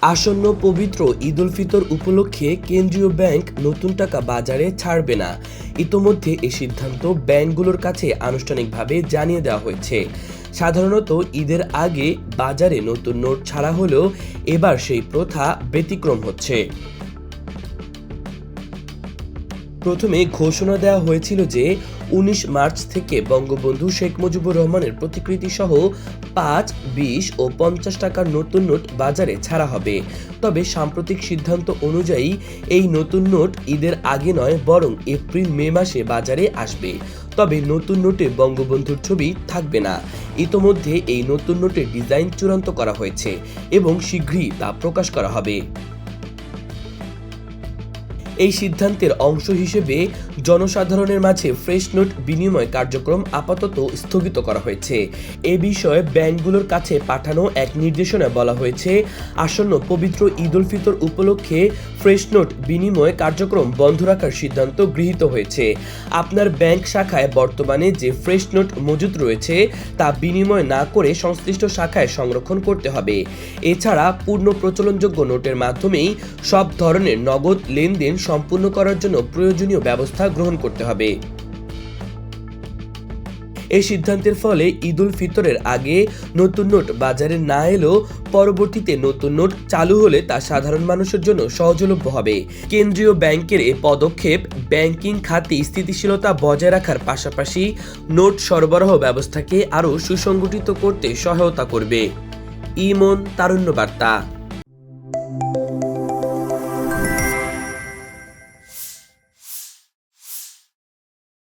আসন্ন পবিত্র ঈদ উল ফিতর উপলক্ষে কেন্দ্রীয় ব্যাংক নতুন টাকা বাজারে ছাড়বে না। ইতোমধ্যে এই সিদ্ধান্ত ব্যাংকগুলোর কাছে আনুষ্ঠানিকভাবে জানিয়ে দেওয়া হয়েছে। সাধারণত ঈদের আগে বাজারে নতুন নোট ছাড়া হলেও এবার সেই প্রথা ব্যতিক্রম হচ্ছে। প্রথমে ঘোষণা দেওয়া হয়েছিল যে ১৯ মার্চ থেকে বঙ্গবন্ধু শেখ মুজিবুর রহমানের প্রতিকৃতি সহ ৫, ২০ ও ৫০ টাকার নতুন নোট বাজারে ছাড়া হবে। তবে সাম্প্রতিক সিদ্ধান্ত অনুযায়ী এই নতুন নোট ঈদের আগে নয় বরং এপ্রিল-মে মাসে বাজারে আসবে। তবে নতুন নোটে বঙ্গবন্ধুর ছবি থাকবে না। ইতোমধ্যে এই নতুন নোটের ডিজাইন চূড়ান্ত করা হয়েছে এবং শীঘ্রই তা প্রকাশ করা হবে। এই সিদ্ধান্তের অংশ হিসেবে জনসাধারণের মাঝে ফ্রেশ নোট বিনিময় কার্যক্রম আপাতত স্থগিত করা হয়েছে। এ বিষয়ে ব্যাংকগুলোর কাছে পাঠানো এক নির্দেশনায় বলা হয়েছে, আসন্ন পবিত্র ঈদ উল ফিতর উপলক্ষে ফ্রেশ নোট বিনিময় কার্যক্রম বন্ধ রাখার সিদ্ধান্ত গৃহীত হয়েছে। আপনার ব্যাংক শাখায় বর্তমানে যে ফ্রেশ নোট মজুদ রয়েছে তা বিনিময় না করে সংশ্লিষ্ট শাখায় সংরক্ষণ করতে হবে। এছাড়া পূর্ণ প্রচলনযোগ্য নোটের মাধ্যমেই সব ধরনের নগদ লেনদেন সম্পূর্ণ করার জন্য প্রয়োজনীয় ব্যবস্থা গ্রহণ করতে হবে। এই সিদ্ধান্তের ফলে ঈদ উল ফিতরের আগে নতুন নোট বাজারে না এলেও পরবর্তীতে নতুন নোট চালু হলে তা সাধারণ মানুষের জন্য সহজলভ্য হবে। কেন্দ্রীয় ব্যাংকের এই পদক্ষেপ ব্যাংকিং খাতে স্থিতিশীলতা বজায় রাখার পাশাপাশি নোট সরবরাহ ব্যবস্থাকে আরও সুসংগঠিত করতে সহায়তা করবে। ইমন, তারুণ্য বার্তা।